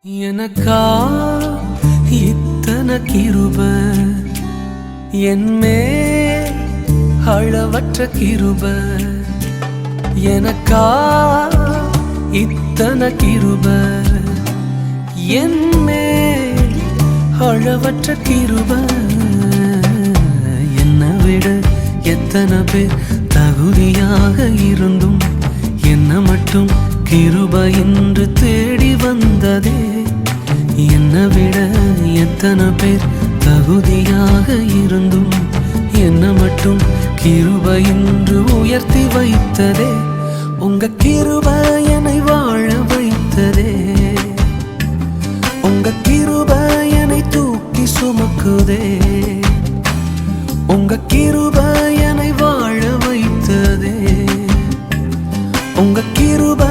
எனக்கா இத்தனை கிருப என்மே அளவற்ற கிருப எனக்கா இத்தனை கிருப என்மே அளவற்ற கிருப என்னை விட எத்தனை பேர் தகுதியாக இருந்தும் என்ன மட்டும் கிருப என்று தேடி வந்ததே. என்னை விட எத்தனை பேர் தகுதியாக இருந்தும் என்ன மட்டும் கிருப என்று உயர்த்தி வைத்ததே. உங்க கிருப என்னை வாழ வைத்ததே. உங்க கிருப என்னை தூக்கி சுமக்குதே. உங்க கிருப என்னை வாழ வைத்ததே. உங்க கிருப